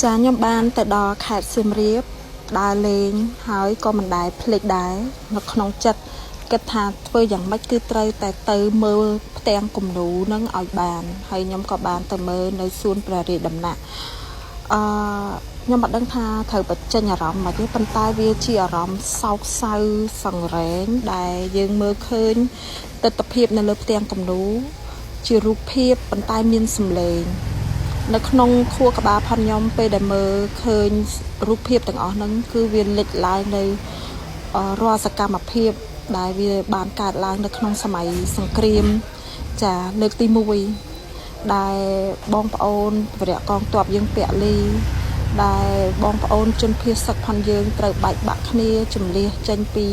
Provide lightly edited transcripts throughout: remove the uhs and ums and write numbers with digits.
ចាខ្ញុំបានទៅដល់ខេត្តសៀមរាបដើរលេងហើយក៏មិនដែលភ្លេចដែរនៅក្នុងចិត្តគិតថាធ្វើយ៉ាងម៉េចគឺត្រូវតែទៅមើលផ្ទាំងគំនូរនឹងឲ្យបានហើយខ្ញុំក៏បានទៅមើលនៅសួនព្រះរាជដំណាក់ខ្ញុំមិនដឹងថាត្រូវបញ្ចេញអារម្មណ៍មកទេប៉ុន្តែវាជាអារម្មណ៍សោកសៅសង្រេងដែលយើងមើលឃើញទស្សនវិជ្ជានៅលើផ្ទាំងគំនូរជារូបភាពប៉ុន្តែមានសម្លេងនៅក្នុងខួរក្បាលផាន់ខ្ញុំពេលដែលមើលឃើញរូបភាពទាំងអស់ហ្នឹងគឺវាលេចឡើងនៅរាល់សកម្មភាពដែលវាបានកើតឡើងនៅក្នុងសម័យសង្គ្រាមចាលើកទី1ដែលបងប្អូនវរៈកងទ័ពយើងពលីដែលបងប្អូនជនភៀសសឹកផាន់យើងត្រូវបែកបាក់គ្នាជំនះចេញពី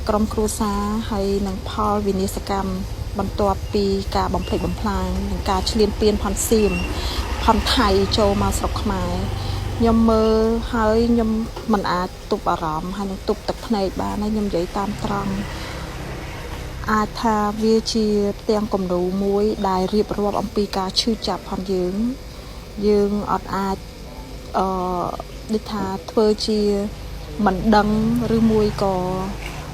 ក្រុមគ្រួសារហើយនឹងផលវិនាសកម្មបន្ទាប់ពីការបំផ្លិចបំផ្លាញនិងការឈ្លានពានផាន់សៀមផាន់ថៃចូលមកស្រុកខ្មែរខ្ញុំមើលហើយខ្ញុំមិនអាចទប់អារម្មណ៍ហើយនឹងទប់ទឹកភ្នែកបានហើយខ្ញុំនិយាយតាមត្រង់អាចថាវាជាផ្ទាំងគំនូរមួយដែលរៀបរាប់អំពីការឈឺចាប់ផងយើងអត់អាចដូចថាធ្វើជាមិនដឹងឬមួយក៏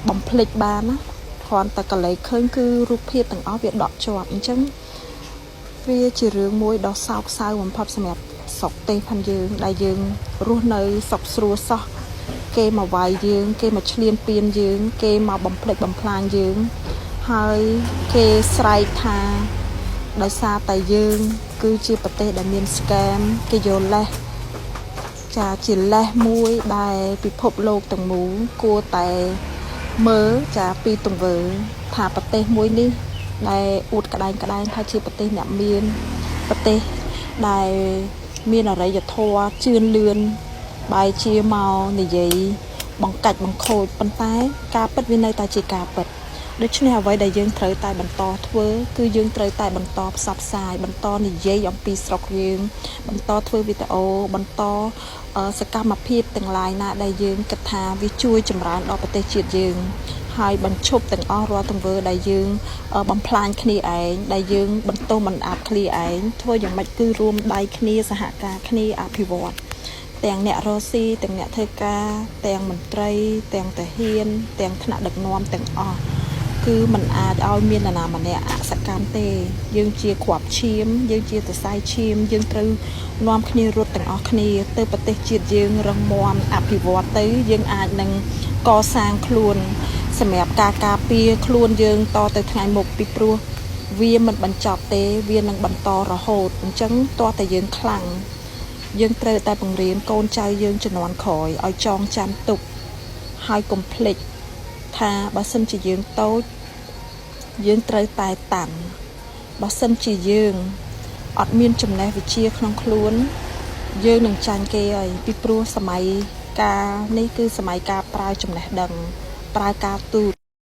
បំភ្លេចបានណាគ្រាន់តែកលែងឃើញគឺរូបភាពទាំងអស់វាដកជាប់អញ្ចឹងវាជារឿងមួយដ៏សោកសៅបំផុតសម្រាប់ស្រុកទេសផងយើងដែលយើងរស់នៅសុខស្រួលសោះគេមកវាយយើងគេមកឈ្លានពានយើងគេមកបំផ្លិចបំផ្លាញយើងហើយគេស្រែកថាដោយសារតែយើងគឺជាប្រទេសដែលមានស្កែមគេយកលេសចាជាលេសមួយដែលពិភពលោកទាំងមូលគួរតែមើលចាពីទង្វើថាប្រទេសមួយនេះដែលអួតក្តែងថាជាប្រទេសអ្នកមានប្រទេសដែលមានអរិយធម៌ជឿនលឿនបែរជាមកនិយាយបង្កាច់បង្ខូចប៉ុន្តែការពិតវានៅតែជាការពិតដូច្នេះអ្វីដែលយើងត្រូវតែបន្តធ្វើគឺយើងត្រូវតែបន្តផ្សព្វផ្សាយបន្តនិយាយអំពីស្រុកយើងបន្តធ្វើវីដេអូបន្តសកម្មភាពទាំងឡាយណាដែលយើងគិតថាវាជួយចម្រើនដល់ប្រទេសជាតិយើងហើយបញ្ឈប់ទាំងអស់រាល់ទង្វើដែលយើងបំផ្លាញគ្នាឯងដែលយើងបន្តមិនអាប់គ្នាឯងធ្វើយ៉ាងម៉េចគឺរួមដៃគ្នាសហការគ្នាអភិវឌ្ឍទាំងអ្នករស់ស៊ីទាំងអ្នកធ្វើការទាំងមន្ត្រីទាំងទាហានទាំងថ្នាក់ដឹកនាំទាំងអស់គឺมันអាចឲ្យមាននរណាម្នាក់អសកម្មទេយើងជាគ្រាប់ឈាមយើងជាសរសៃឈាមយើងត្រូវនាំគ្នារត់ទាំងអស់គ្នាទៅប្រទេសជាតិយើងរងមាំអភិវឌ្ឍទៅយើងអាចនឹងកសាងខ្លួនសម្រាប់ការការពារខ្លួនយើងតទៅថ្ងៃមុខពីព្រោះវាមិនបញ្ចប់ទេវានឹងបន្តរហូតអញ្ចឹងតើតែយើងខ្លាំងយើងត្រូវតែបង្រៀនកូនចៅយើងជំនាន់ក្រោយឲ្យចងចាំទុកហើយកុំភ្លេចថាបើសិនជាយើងតូចយើងត្រូវតែតាំងបើសិនជាយើងអត់មានចំណេះវិជ្ជាក្នុងខ្លួនយើងនឹងចាញ់គេហើយពីព្រោះសម័យកាលនេះគឺសម័យការប្រើចំណេះដឹងប្រើការទូត